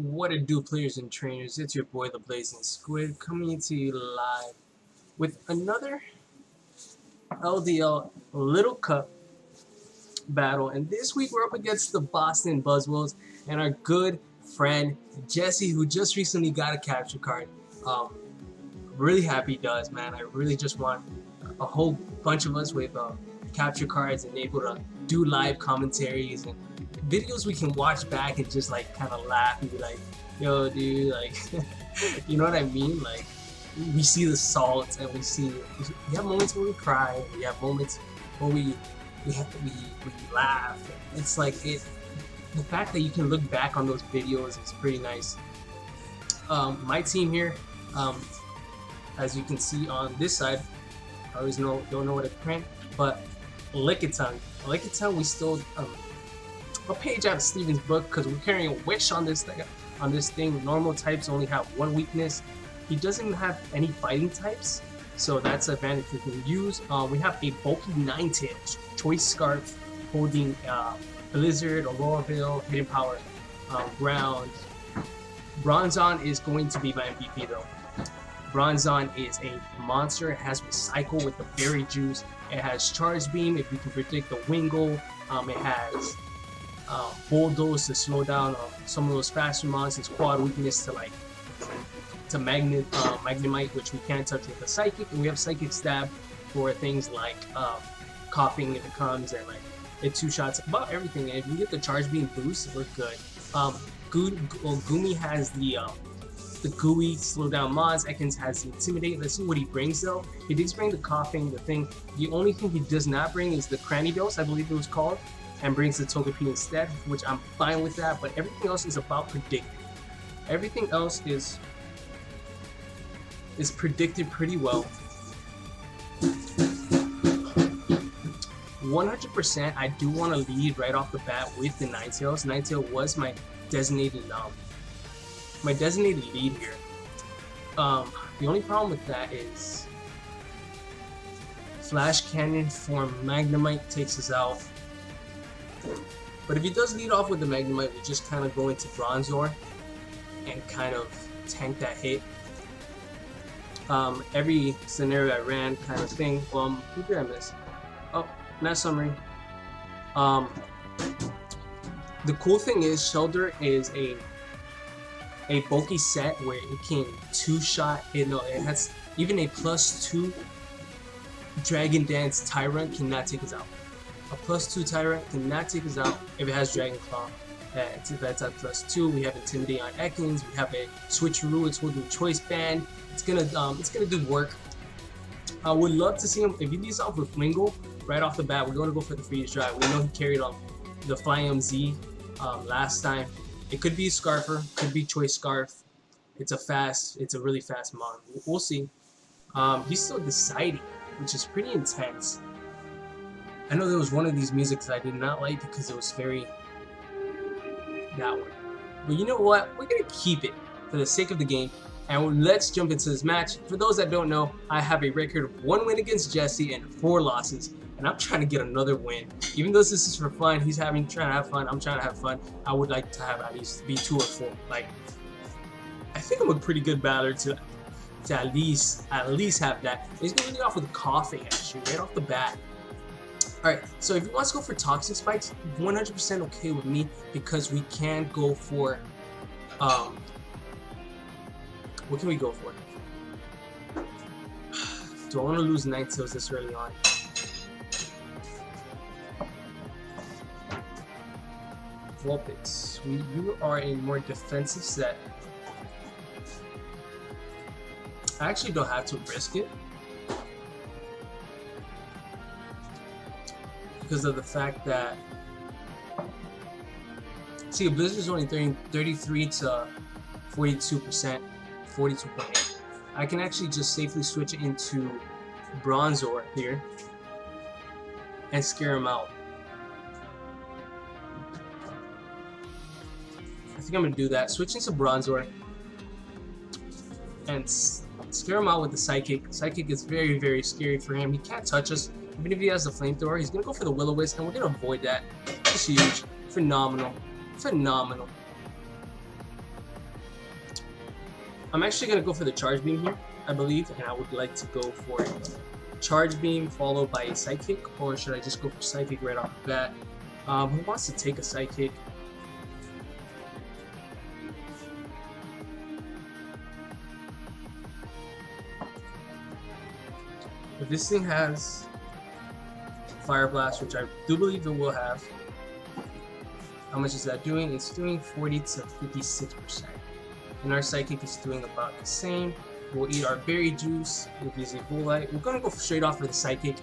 What it do, players and trainers? It's your boy, the Blazin Squid, coming to you live with another LDL Little Cup battle. And this week we're up against the Boston Buzzwolves and our good friend Jesse, who just recently got a capture card. Really happy he does, man. I really just want a whole bunch of us with capture cards and able to do live commentaries and videos we can watch back and just like kind of laugh and be like, yo dude, like you know what I mean? Like we see the salt and we have moments where we cry, we have moments where we laugh. It's like the fact that you can look back on those videos is pretty nice. My team here, as you can see on this side, I always don't know what to print, but Lickitung, we stole a page out of Steven's book because we're carrying a wish on this thing. Normal types only have one weakness. He doesn't have any fighting types, so that's an advantage we can use. We have a bulky 9-tails, choice scarf holding Blizzard, Auroraville, Hidden Power, Ground. Bronzon is going to be my MVP though. Bronzon is a monster. It has Recycle with the Berry Juice. It has Charge Beam if you can predict the Wingull. It has Bulldoze to slow down some of those faster monsters. Quad weakness to Magnemite, which we can't touch with the Psychic. And we have Psychic Stab for things like coughing if it comes, and like it two-shots about everything. And if you get the Charge Beam boost, we're good. Gumi has the Gooey slow down mods. Ekans has the Intimidate. Let's see what he brings though. He does bring the coughing, the thing. The only thing he does not bring is the Cranny Dose, I believe it was called, and brings the Togepi instead, which I'm fine with that, but everything else is about predicting. Everything else is predicted pretty well. 100% I do want to lead right off the bat with the Ninetales. Ninetale was my designated lead here. The only problem with that is Flash Cannon for Magnemite takes us out. But if he does lead off with the Magnemite, we just kind of go into Bronzor and kind of tank that hit. Every scenario I ran kind of thing. Who did I miss? Oh, not summary. The cool thing is Shelter is a bulky set where it can two-shot. It has even a +2 Dragon Dance Tyrant cannot take us out. A +2 Tyrant cannot take us out if it has Dragon Claw. That's at +2. We have Intimidate on Ekans. We have a Switcheroo. It's holding Choice Band. It's gonna do work. I would love to see him if he leads off with Wingull right off the bat. We're gonna go for the freeze drive. We know he carried on the Fly MZ last time. It could be Scarfer, could be Choice Scarf. It's a really fast mod. We'll see. He's still deciding, which is pretty intense. I know there was one of these musics that I did not like because it was very that one. But you know what? We're gonna keep it for the sake of the game. And let's jump into this match. For those that don't know, I have a record of 1 win against Jesse and 4 losses. And I'm trying to get another win. Even though this is for fun, he's trying to have fun, I'm trying to have fun. I would like to have at least be 2 or 4. Like, I think I'm a pretty good battler to at least have that. He's gonna lead off with coughing actually, right off the bat. Alright, so if he wants to go for Toxic Spikes, 100% okay with me because we can go for what can we go for? Do I want to lose Ninetales this early on? Vulpix, you are a more defensive set. I actually don't have to risk it because of the fact that, see, a Blizzard is only 33 to 42%, 42.8. I can actually just safely switch it into Bronzor here and scare him out. I think I'm gonna do that. Switch into Bronzor and scare him out with the Psychic. Psychic is very, very scary for him. He can't touch us. Even if he has the Flamethrower, he's gonna go for the Will-O-Wisp, and we're gonna avoid that. It's huge. Phenomenal. Phenomenal. I'm actually going to go for the Charge Beam here, I believe, and I would like to go for Charge Beam followed by a Psychic, or should I just go for Psychic right off the bat? Who wants to take a Psychic? If this thing has Fire Blast, which I do believe it will have, how much is that doing? It's doing 40 to 56%. And our Psychic is doing about the same. We'll eat our Berry Juice with his Evolite. We're gonna go straight off for the Psychic.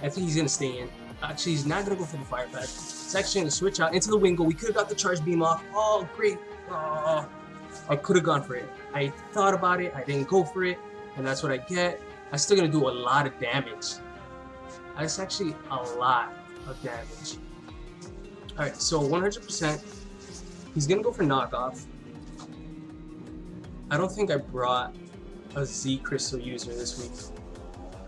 I think he's gonna stay in. Actually, he's not gonna go for the Fire Blast. He's actually gonna switch out into the Wingull. We could have got the Charge Beam off. Oh, great. Oh, I could have gone for it. I thought about it. I didn't go for it. And that's what I get. I'm still gonna do a lot of damage. That's actually a lot of damage. Alright, so 100%. He's gonna go for knockoff. I don't think I brought a Z Crystal user this week.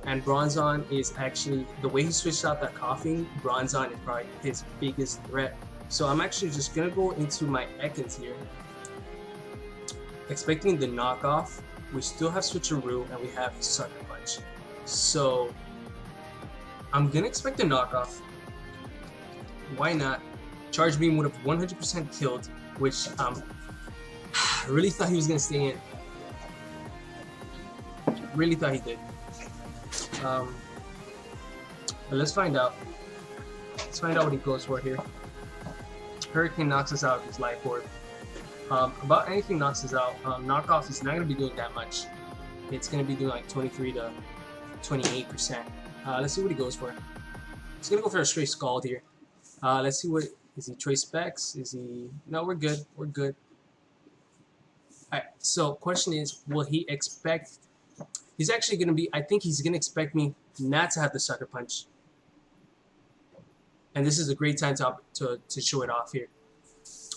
And Bronzong is actually, the way he switched out that coughing, Bronzong is probably his biggest threat. So I'm actually just gonna go into my Ekans here. Expecting the knockoff. We still have Switcheroo and we have Sucker Punch. So I'm gonna expect a knockoff. Why not? Charge Beam would have 100% killed, which I really thought he was gonna stay in. Really thought he did. But let's find out. Let's find out what he goes for here. Hurricane knocks us out of his Life Orb. About anything knocks us out. Knockoff is not going to be doing that much. It's going to be doing like 23 to 28%. Let's see what he goes for. He's going to go for a straight Scald here. Let's see what... Is he Choice Specs? Is he... No, we're good. We're good. Alright, so question is, will he expect... He's actually going to be... I think he's going to expect me not to have the Sucker Punch. And this is a great time to show it off here.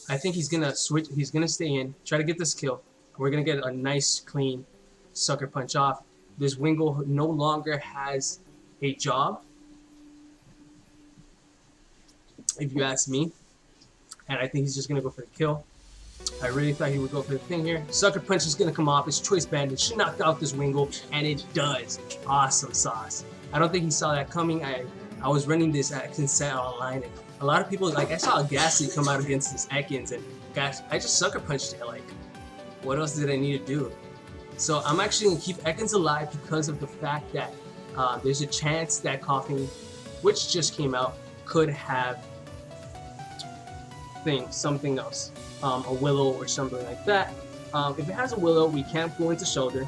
I think he's gonna switch. He's gonna stay in, try to get this kill. We're gonna get a nice, clean Sucker Punch off. This Wingull no longer has a job, if you ask me. And I think he's just gonna go for the kill. I really thought he would go for the thing here. Sucker Punch is gonna come off. His Choice Bandit should knock out this Wingull, and it does. Awesome sauce. I don't think he saw that coming. I was running this Ekans set online, and a lot of people, like, I saw a Ghastly come out against this Ekans, and gosh, I just Sucker Punched it. Like, what else did I need to do? So I'm actually going to keep Ekans alive because of the fact that there's a chance that Coughing, which just came out, could have something else. A Willow or something like that. If it has a Willow, we can't go into Shoulder.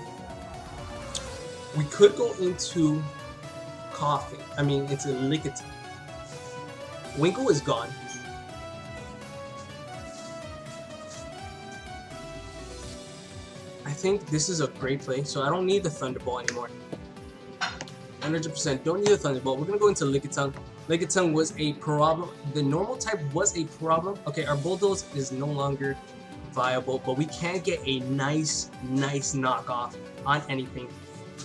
We could go into Coughing. I mean, it's a Lickitung. Wingull is gone. I think this is a great play, so I don't need the Thunderbolt anymore. 100% don't need the Thunderbolt. We're gonna go into Lickitung. Lickitung was a problem. The normal type was a problem. Okay, our Bulldoze is no longer viable, but we can get a nice knockoff on anything.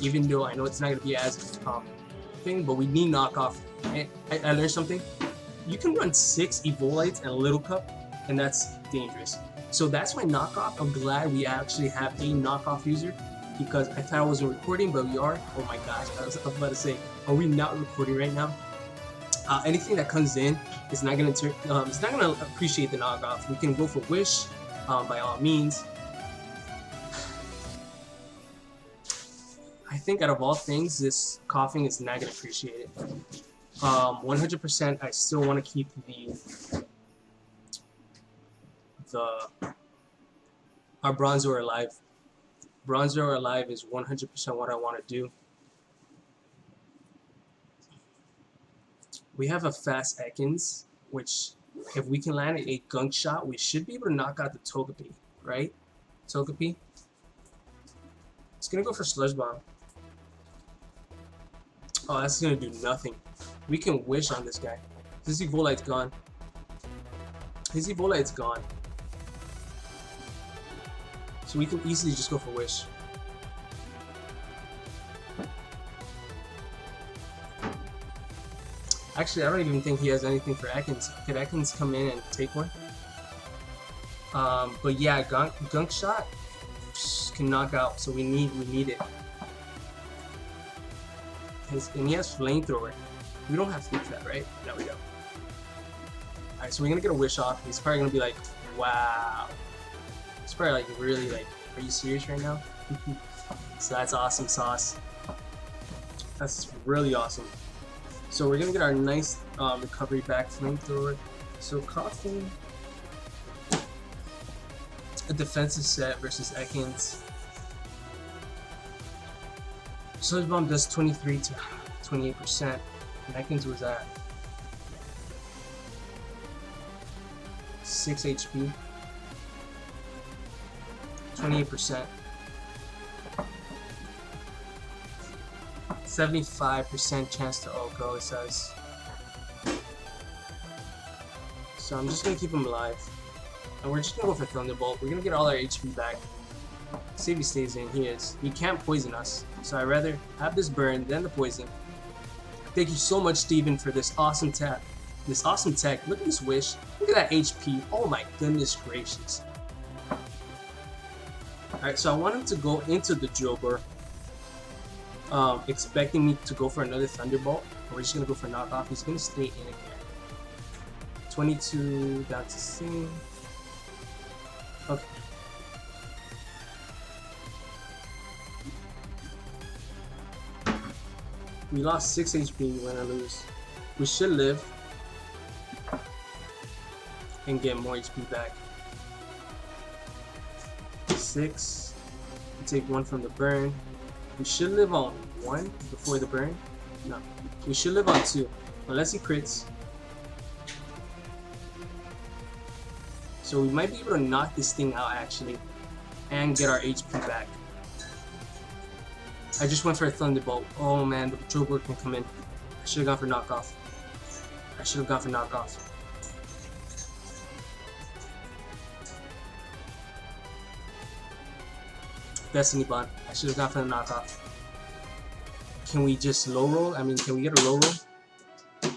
Even though I know it's not gonna be as thing, but we need knockoff. And I learned something. You can run 6 Evolites and a Little Cup, and that's dangerous. So that's why knockoff. I'm glad we actually have a knockoff user, because I thought I wasn't recording, but we are. Oh my gosh, I was about to say, are we not recording right now? Anything that comes in is not gonna it's not gonna appreciate the knockoff. We can go for Wish, by all means. I think out of all things, this Coughing is not gonna appreciate it. 100%. I still want to keep our Bronzor alive. Bronzor alive is 100% what I want to do. We have a fast Ekans, which if we can land a Gunk Shot, we should be able to knock out the Togepi, right? Togepi. It's gonna go for Sludge Bomb. Oh, that's gonna do nothing. We can Wish on this guy. His Evolite's gone. His Evolite's gone. So we can easily just go for Wish. Actually, I don't even think he has anything for Ekans. Could Ekans come in and take one? But yeah, Gunk Shot can knock out, so we need it. And he has flamethrower. We don't have that, right? There we go. Alright, so we're gonna get a wish off. He's probably gonna be like, wow. He's probably like, really like, are you serious right now? So that's awesome sauce. That's really awesome. So we're gonna get our nice recovery back, flamethrower. So Coffin, a defensive set versus Ekans. Sludge Bomb does 23 to 28%. And Ekans was at 6 HP, 28%, 75% chance to OHKO, it says. So I'm just gonna keep him alive. And we're just gonna go for Thunderbolt. We're gonna get all our HP back. See if he stays in. He is. He can't poison us. So I'd rather have this burn than the poison. Thank you so much, Steven, for this awesome tap. This awesome tech. Look at this wish. Look at that HP. Oh my goodness gracious. Alright, so I want him to go into the Jober. Expecting me to go for another Thunderbolt. We're just gonna go for knockoff. He's gonna stay in again. 22 down to C. Okay. We lost 6 HP, win or lose. We should live and get more HP back. 6. We take 1 from the burn. We should live on 1 before the burn. No, we should live on 2, unless he crits. So we might be able to knock this thing out actually, and get our HP back. I just went for a Thunderbolt. Oh man, the Jober can come in. I should have gone for knockoff. I should have gone for knockoff. Destiny Bond. I should have gone for the knockoff. Can we just low roll? I mean, can we get a low roll?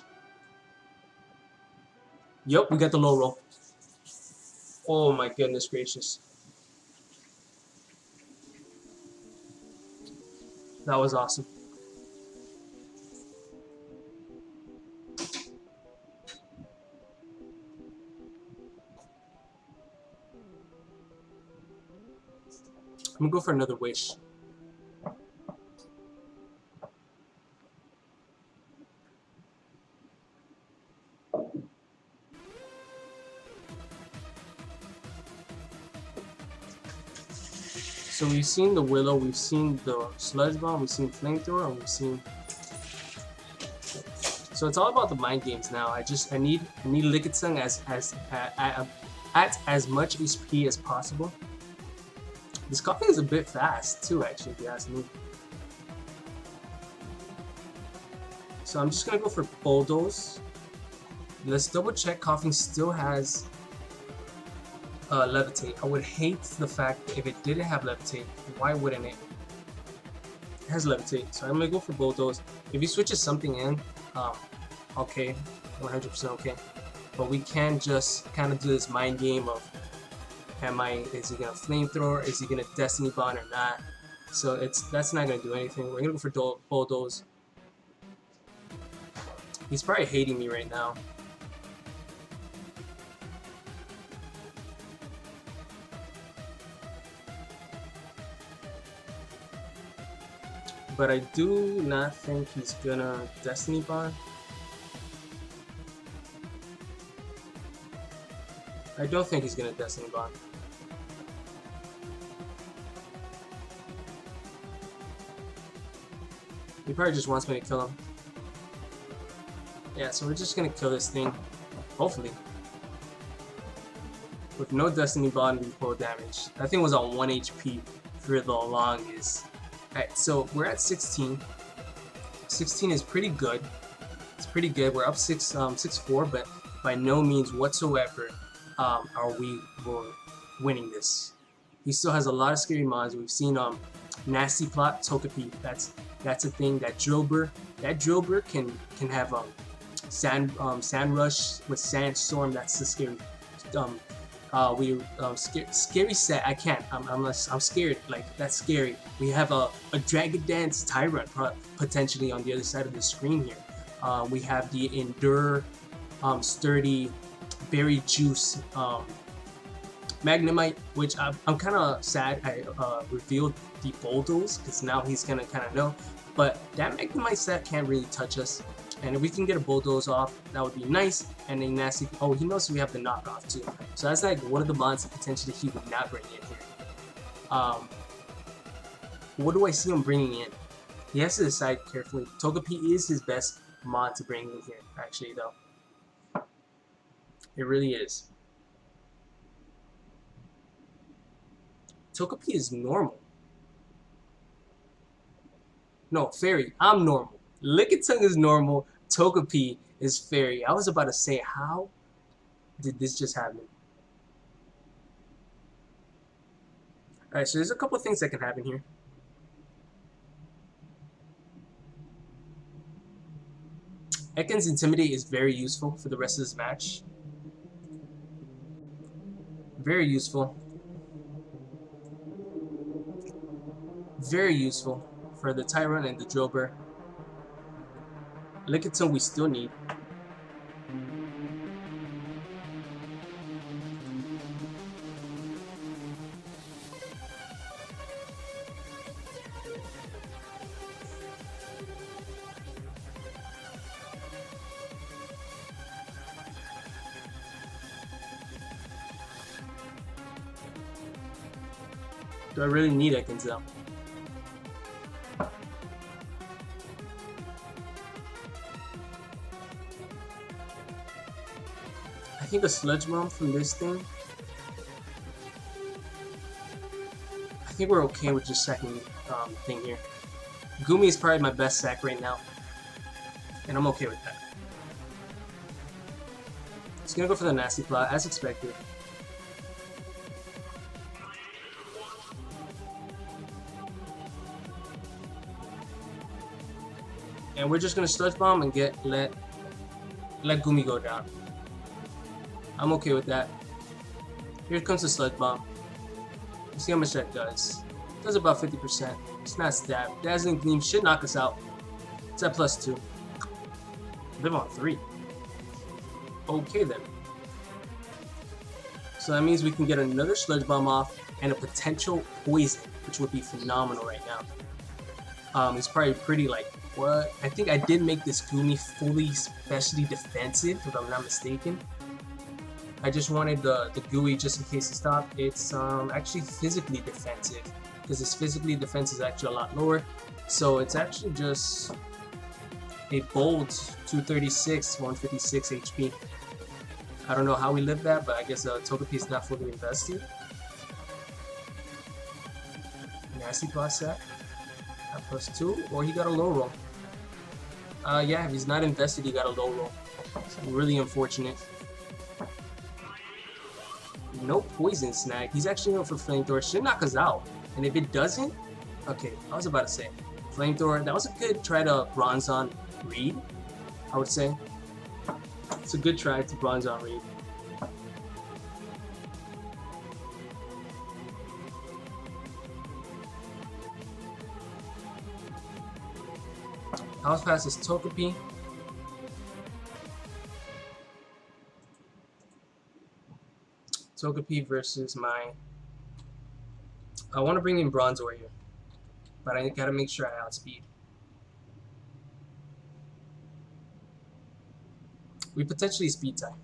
Yup, we got the low roll. Oh my goodness gracious. That was awesome. I'm gonna go for another wish. So we've seen the Willow, we've seen the Sludge Bomb, we've seen Flamethrower, and we've seen... So it's all about the mind games now. I need Lickitung at as much HP as possible. This Coffin is a bit fast too, actually, if you ask me. So I'm just gonna go for Bulldoze. Let's double check Coffin still has Levitate. I would hate the fact that if it didn't have Levitate, why wouldn't it? It has Levitate, so I'm gonna go for Bulldoze. If he switches something in, okay, 100% okay. But we can just kind of do this mind game of, is he gonna Flamethrower, is he gonna Destiny Bond or not? So that's not gonna do anything. We're gonna go for Bulldoze. He's probably hating me right now. But I do not think he's gonna Destiny Bond. I don't think he's gonna Destiny Bond. He probably just wants me to kill him. Yeah, so we're just gonna kill this thing, hopefully. With no Destiny Bond recoil damage. That thing was on 1 HP for the longest. Alright, so we're at 16. 16 is pretty good. It's pretty good. We're up 6-4, but by no means whatsoever are we winning this. He still has a lot of scary mods. We've seen Nasty Plot, Togepi. That's a thing. That Jober can have Sand Rush with Sandstorm. That's the scary Scary set. I can't. I'm scared. Like, that's scary. We have a Dragon Dance Tyrant potentially on the other side of the screen here. We have the Endure, Sturdy, Berry Juice, Magnemite, which I'm kind of sad I revealed the Bulldoze, because now he's gonna kind of know. But that Magnemite set can't really touch us. And if we can get a Bulldoze off, that would be nice. And a nasty. Oh, he knows we have the knockoff too. So that's like one of the mods that potentially he would not bring in here. What do I see him bringing in? He has to decide carefully. Togepi is his best mod to bring in here, actually, though. It really is. Togepi is normal. No, Fairy. I'm normal. Lickitung is normal. Togepi is Fairy. I was about to say, how did this just happen? Alright, so there's a couple things that can happen here. Ekans Intimidate is very useful for the rest of this match. Very useful. Very useful for the Tyrant and the Drillbur. Lickitung we still need. Do I really need Ekans though? I think a Sludge Bomb from this thing. I think we're okay with just second thing here. Gumi is probably my best sack right now, and I'm okay with that. It's gonna go for the Nasty Plot as expected. And we're just gonna Sludge Bomb and let Gumi go down. I'm okay with that. Here comes the Sludge Bomb. Let's see how much that does. It does about 50%. It's not stab. Dazzling Gleam should knock us out. It's at +2. Live on 3. Okay then. So that means we can get another Sludge Bomb off and a potential Poison, which would be phenomenal right now. He's probably pretty like, what? I think I did make this Gumi fully specially defensive, if I'm not mistaken. I just wanted the GUI just in case it stopped. It's actually physically defensive, because its physically defense is actually a lot lower. So it's actually just a bold 236, 156 HP. I don't know how we lived that, but I guess Togepi is not fully invested. Nasty Claw set at +2, or he got a low roll. Yeah, if he's not invested, he got a low roll. So really unfortunate. No Poison Snag. He's actually going for Flamethrower. Should knock us out. And if it doesn't, okay, I was about to say Flamethrower. That was a good try to Bronzong read, I would say. It's a good try to Bronzong read. House Pass is Togepi. Togepi versus my... I want to bring in Bronzor here, but I gotta make sure I outspeed. We potentially speed tie.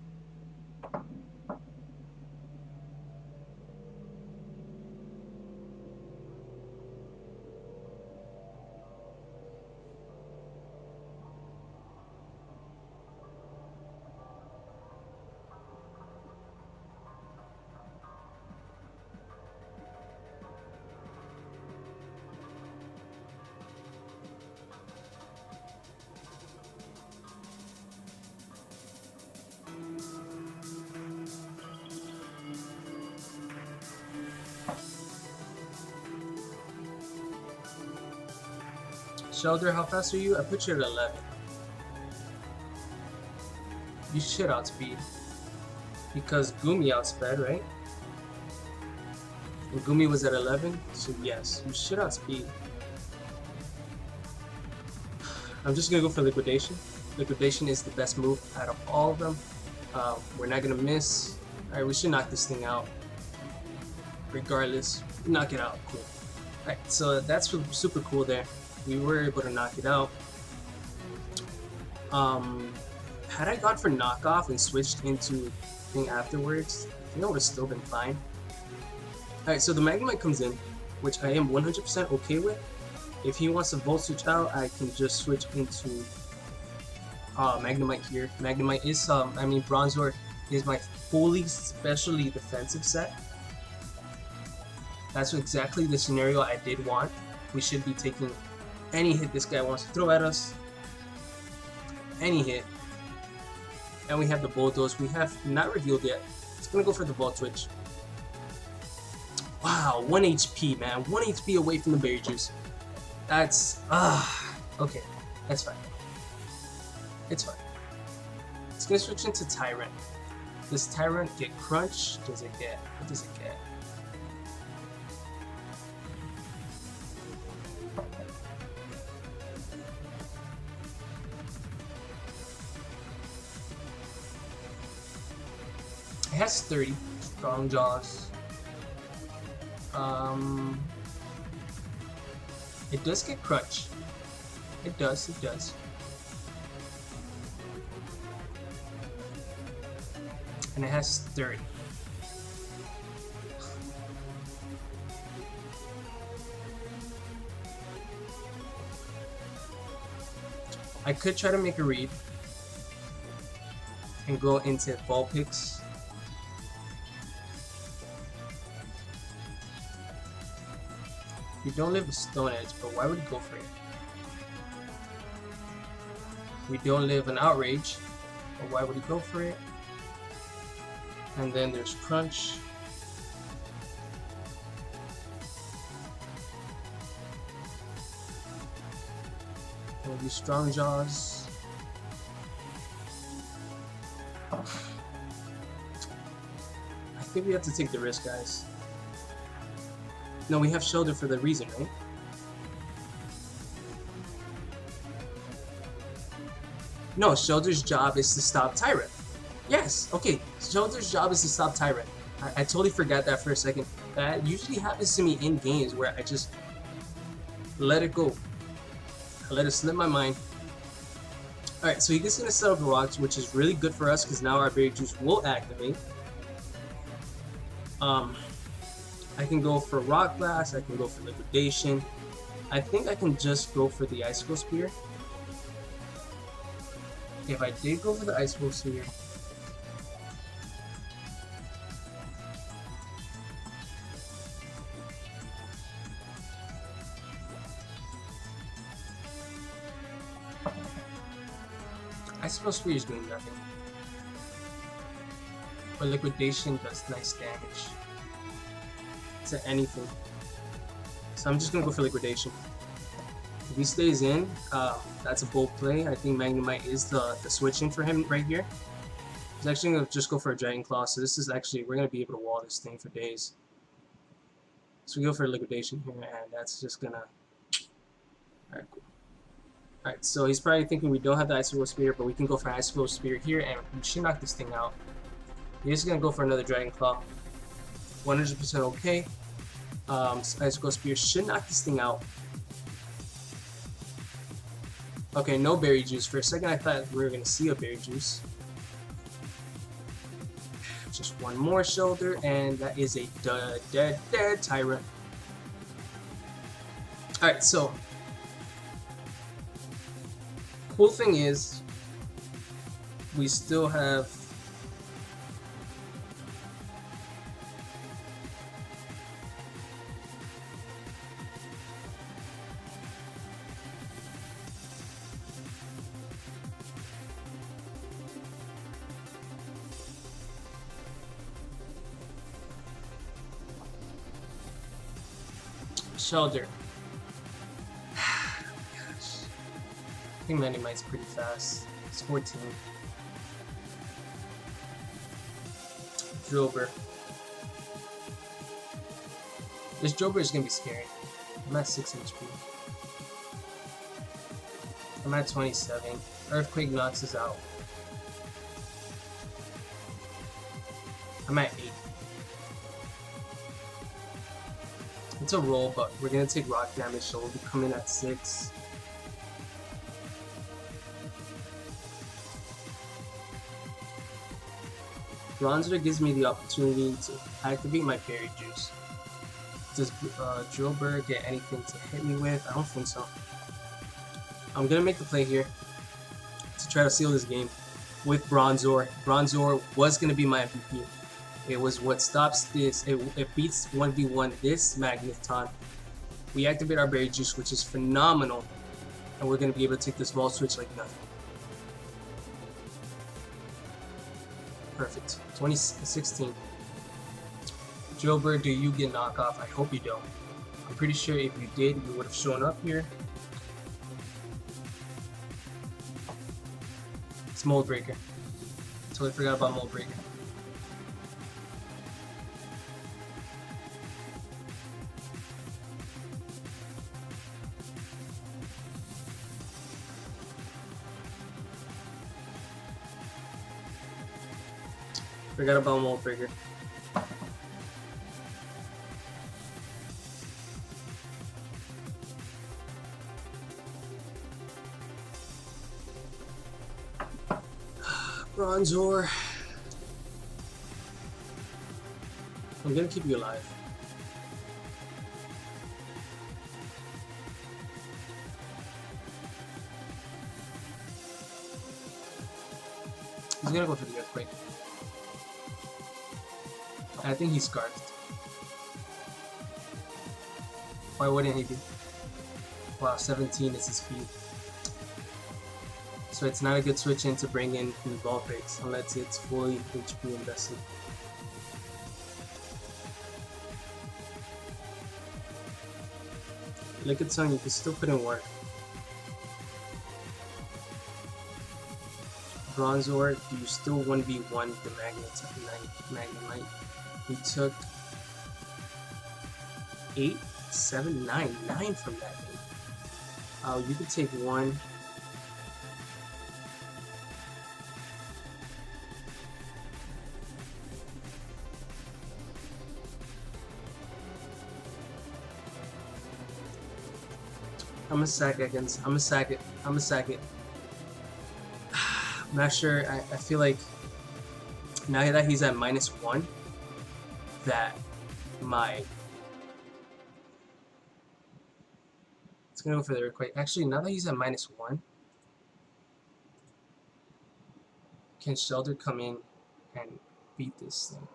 Shelter, how fast are you? I put you at 11. You should outspeed. Because Gumi outsped, right? And Gumi was at 11, so yes, we should outspeed. I'm just gonna go for liquidation. Liquidation is the best move out of all of them. We're not gonna miss. Alright, we should knock this thing out. Regardless, knock it out. Cool. Alright, so that's super cool there. We were able to knock it out. Had I gone for knockoff and switched into thing afterwards, I think I would have still been fine. Alright, so the Magnemite comes in, which I am 100% okay with. If he wants to Volt Switch out, I can just switch into Magnemite here. Magnemite is, Bronzor is my fully specially defensive set. That's exactly the scenario I did want. We should be taking any hit this guy wants to throw at us. Any hit. And we have the Bulldoze. We have not revealed yet. It's gonna go for the Volt Switch. Wow, 1 HP, man. 1 HP away from the Berry Juice. That's, okay. That's fine. It's fine. It's gonna switch into Tyrant. Does Tyrant get Crunch? Does it get, what does it get? It has 30 Strong Jaws. It does get Crunch. It does, it does. And it has 30. I could try to make a read and go into Vulpix. We don't live with Stone Edge, but why would he go for it? We don't live an Outrage, but why would he go for it? And then there's Crunch. Maybe Strong Jaws. I think we have to take the risk, guys. No, we have Shoulder for the reason, right? No, Shoulder's job is to stop Tyrant. Yes, okay. Shoulder's job is to stop Tyrant. I totally forgot that for a second. That usually happens to me in games where I just let it go. I let it slip my mind. Alright, so he's gonna set up rocks, which is really good for us because now our Berry Juice will activate. I can go for Rock Blast, I can go for Liquidation. I think I can just go for the Icicle Spear. If I did go for the Icicle Spear, Icicle Spear is doing nothing. But Liquidation does nice damage to anything. So I'm just gonna go for Liquidation. If he stays in, that's a bold play. I think Magnemite is the switch in for him right here. He's actually gonna just go for a Dragon Claw. So this is actually, we're gonna be able to wall this thing for days. So we go for a Liquidation here, and that's just gonna. Alright, cool. Alright, so he's probably thinking we don't have the Icicle Spear, but we can go for Icicle Spear here, and we should knock this thing out. He's gonna go for another Dragon Claw. 100% okay. Icicle Spear should knock this thing out. Okay, no Berry Juice. For a second I thought we were gonna see a Berry Juice. Just one more Shoulder, and that is a dead Tyrant. Alright, so cool thing is we still have Shoulder. Gosh. I think Magnemite's pretty fast. It's 14. Drillbur. This Joker is gonna be scary. I'm at 6 HP. I'm at 27. Earthquake knocks us out. I'm at 8. It's a roll, but we're gonna take rock damage, so we'll be coming at 6. Bronzer gives me the opportunity to activate my Berry Juice. Does Drillbur get anything to hit me with? I don't think so. I'm gonna make the play here to try to seal this game with Bronzor. Bronzor was gonna be my MVP. It was what stops this. It beats 1v1 this Magneton. We activate our Berry Juice, which is phenomenal, and we're gonna be able to take this Wall Switch like nothing. Perfect. 2016. Drillbur, do you get knockoff? I hope you don't. I'm pretty sure if you did, you would have shown up here. It's Mold Breaker. Totally forgot about Mold Breaker. Forgot about Mold Breaker. Bronzor. I'm gonna keep you alive. He's gonna go for the Earthquake. I think he's scarfed. Why wouldn't he be? Wow, 17 is his speed. So it's not a good switch in to bring in the Vulpix unless it's fully HP invested. Look at Sun, you can still put in work. Bronzor, do you still 1v1 the Magnemite? We took 8, 7, 9 from that game. Oh, you could take 1. I'm gonna sack against. I'm gonna sack it. I'm gonna sack it. I'm not sure. I feel like now that he's at -1, that my it's gonna go for the Earthquake. Actually, now that he's at -1, can Shelter come in and beat this thing?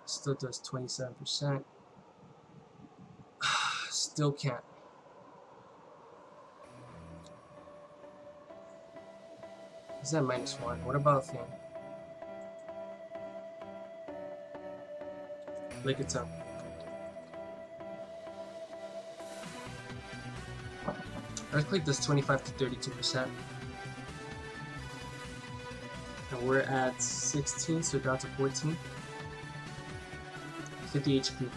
Still does 27%. Still can't. He's at -1. What about thing? Lick it up. Earthquake does 25 to 32%. And we're at 16, so down to 14. 50 HP.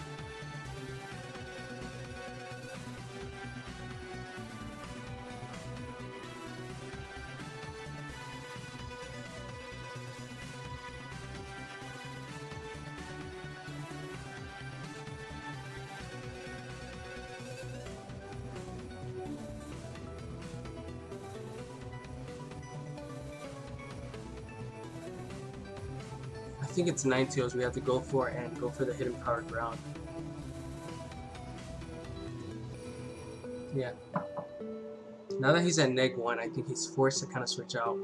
I think it's Ninetales we have to go for and go for the hidden power ground. Yeah. Now that he's at -1, I think he's forced to kind of switch out.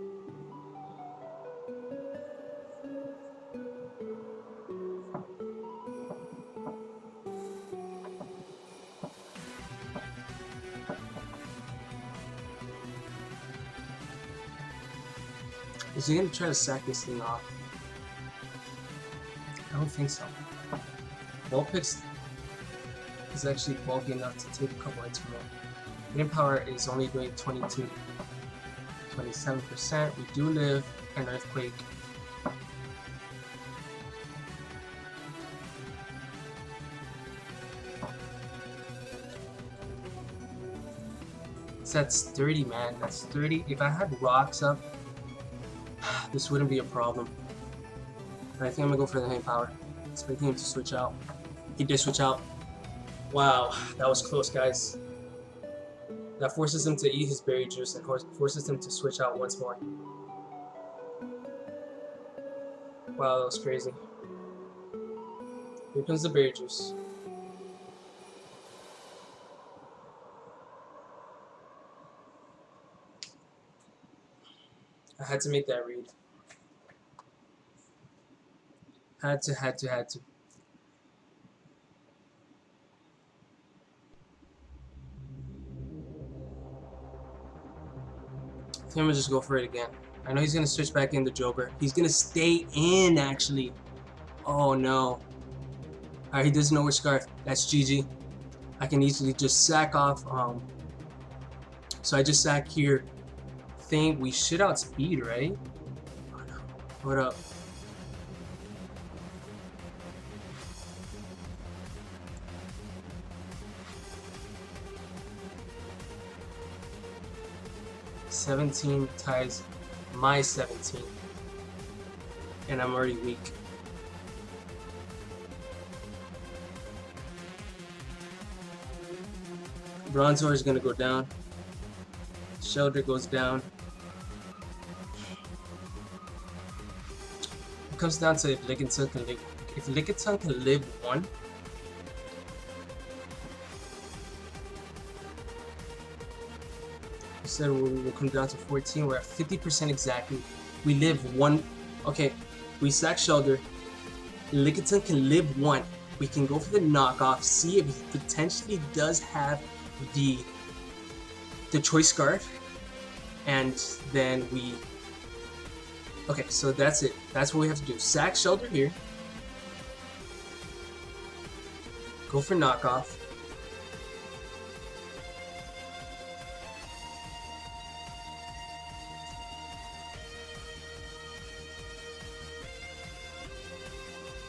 Is he gonna try to sack this thing off? I don't think so. Vulpix is actually bulky enough to take a couple hits from him. Hidden power is only doing 22, 27%. We do live an Earthquake. So that's 30, man. That's 30. If I had rocks up, this wouldn't be a problem. But I think I'm gonna go for the hand power. Expecting him to switch out. He did switch out. Wow, that was close, guys. That forces him to eat his berry juice and forces him to switch out once more. Wow, that was crazy. Here comes the berry juice. I had to make that read. Had to. I think I'm gonna just go for it again. I know he's gonna switch back into Jober. He's gonna stay in, actually. Oh no. Alright, he doesn't know which scarf. That's GG. I can easily just sack off. So I just sack here. Think we should outspeed, right? Oh no. What up? $17 ties my 17, and I'm already weak. Bronzor is gonna go down. Shelter goes down. It comes down to if Lickitung can live. If Lickitung can live one. Said we'll come down to 14. We're at 50% exactly. We live one. Okay, we sack Shelter. Lickitung can live one. We can go for the knockoff. See if he potentially does have the choice scarf, and then we. Okay, so that's it. That's what we have to do. Sack Shelter here. Go for knockoff.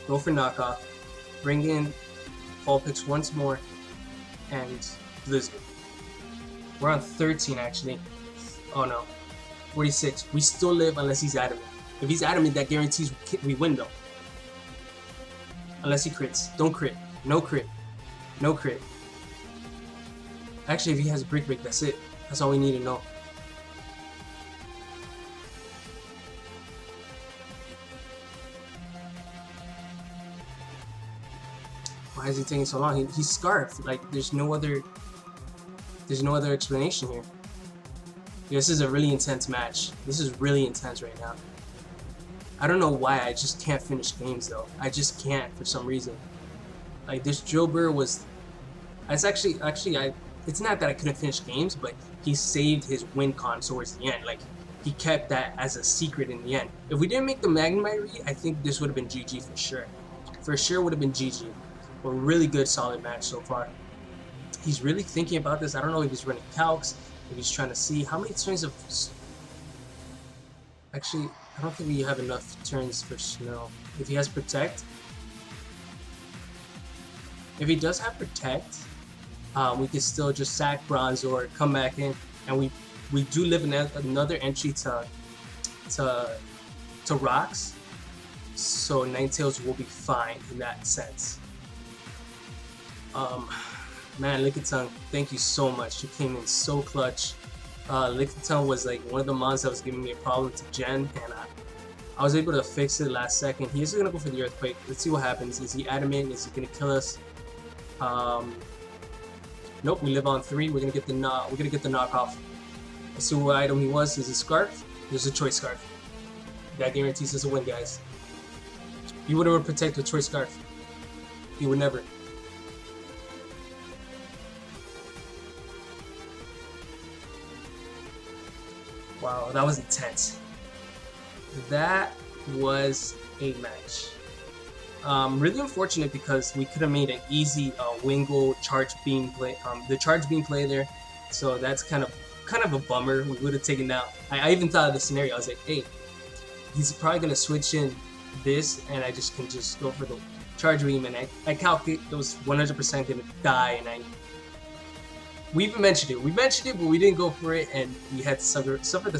Go for knockoff, bring in Vulpix once more, and Blizzard. We're on 13 actually. Oh no, 46. We still live unless he's adamant. If he's adamant, that guarantees we win though. Unless he crits. Don't crit. No crit. No crit. Actually, if he has a Brick Break, that's it. That's all we need to know. Why is he taking so long? He's scarfed. Like there's no other explanation here. This is a really intense match. This is really intense right now. I don't know why I just can't finish games though. I just can't for some reason. Like this Jober was. It's actually it's not that I couldn't finish games, but he saved his win con towards the end. Like he kept that as a secret in the end. If we didn't make the Magnemite read, I think this would have been GG for sure. For sure would have been GG. A really good, solid match so far. He's really thinking about this. I don't know if he's running calcs, if he's trying to see how many turns of. Actually, I don't think we have enough turns for Snow. If he has Protect, if he does have Protect, we can still just sack Bronzor, come back in, and we do live in another entry to rocks. So Ninetales will be fine in that sense. Man, Lickitung, thank you so much. You came in so clutch. Lickitung was like one of the mons that was giving me a problem to Gen, and I was able to fix it last second. He is gonna go for the Earthquake. Let's see what happens. Is he adamant? Is he gonna kill us? Nope. We live on 3. We're gonna get the knockoff. Let's see what item he was. Is it Scarf? There's a Choice Scarf. That guarantees us a win, guys. You would never protect with Choice Scarf. You would never. Wow, that was intense. That was a match. Really unfortunate because we could have made an easy Wingull charge beam play. The charge beam play there, so that's kind of a bummer. We would have taken out. I even thought of the scenario. I was like, hey, he's probably gonna switch in this, and I can just go for the charge beam, and I calculate those 100% gonna die, and We even mentioned it. We mentioned it, but we didn't go for it, and we had to suffer the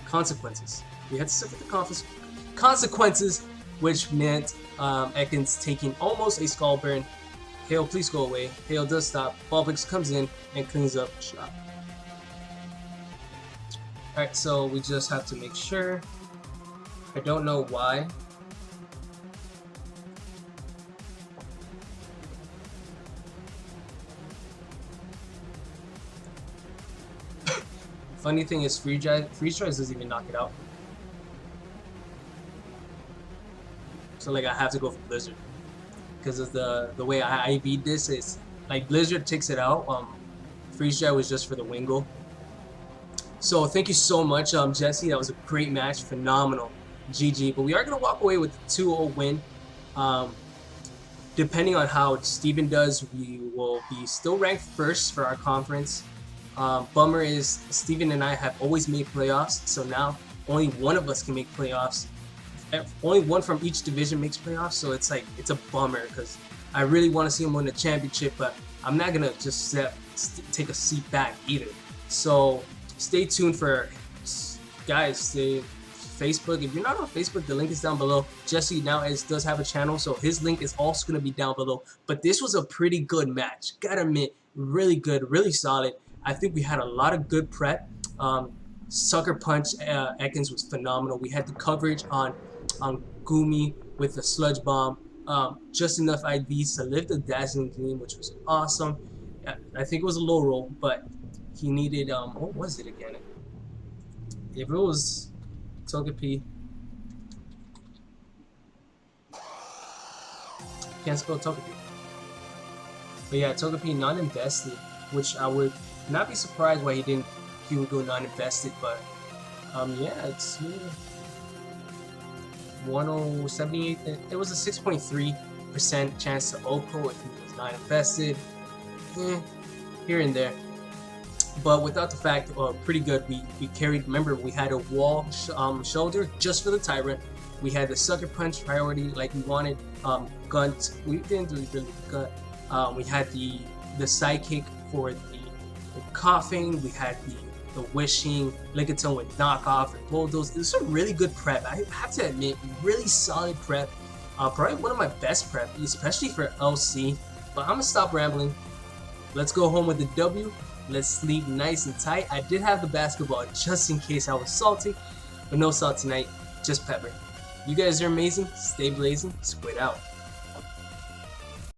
consequences. We had to suffer the consequences, which meant Ekans taking almost a skull burn. Hale, please go away. Hale does stop. Bulbix comes in and cleans up shop. Alright, so we just have to make sure. I don't know why. Funny thing is, freeze dries doesn't even knock it out. So like I have to go for Blizzard because of the way I beat this is like Blizzard takes it out. Freeze dry was just for the Wingle. So thank you so much, Jesse. That was a great match, phenomenal. GG. But we are gonna walk away with a 2-0 win. Depending on how Steven does, we will be still ranked first for our conference. Bummer is Steven and I have always made playoffs, so now only one of us can make playoffs. Only one from each division makes playoffs, so it's like it's a bummer because I really want to see him win the championship, but I'm not gonna just take a seat back either. So stay tuned for guys. Stay Facebook. If you're not on Facebook, the link is down below. Jesse now does have a channel, so his link is also gonna be down below. But this was a pretty good match. Gotta admit, really good, really solid. I think we had a lot of good prep. Sucker Punch Ekans was phenomenal. We had the coverage on Gumi with the Sludge Bomb. Just enough IVs to live the Dazzling Gleam, which was awesome. I think it was a low roll, but he needed, what was it again? If it was Togepi. Can't spell Togepi. But yeah, Togepi non-invested, which I would not be surprised why he would go non-invested, but yeah, it's 1078. It was a 6.3% chance to Oko if he was non-invested. Here and there. But without the fact, pretty good. We carried. Remember, we had a wall shoulder just for the Tyrant. We had the Sucker Punch priority like we wanted. Gunt. We didn't do really gut. We had the Psychic for the coughing. We had the wishing. Lickitung with knockoff and bulldoze. It was a really good prep. I have to admit, really solid prep. Probably one of my best prep, especially for LC. But I'm gonna stop rambling. Let's go home with the W. Let's sleep nice and tight. I did have the basketball just in case I was salty, but no salt tonight, just pepper. You guys are amazing. Stay blazing. Squid out.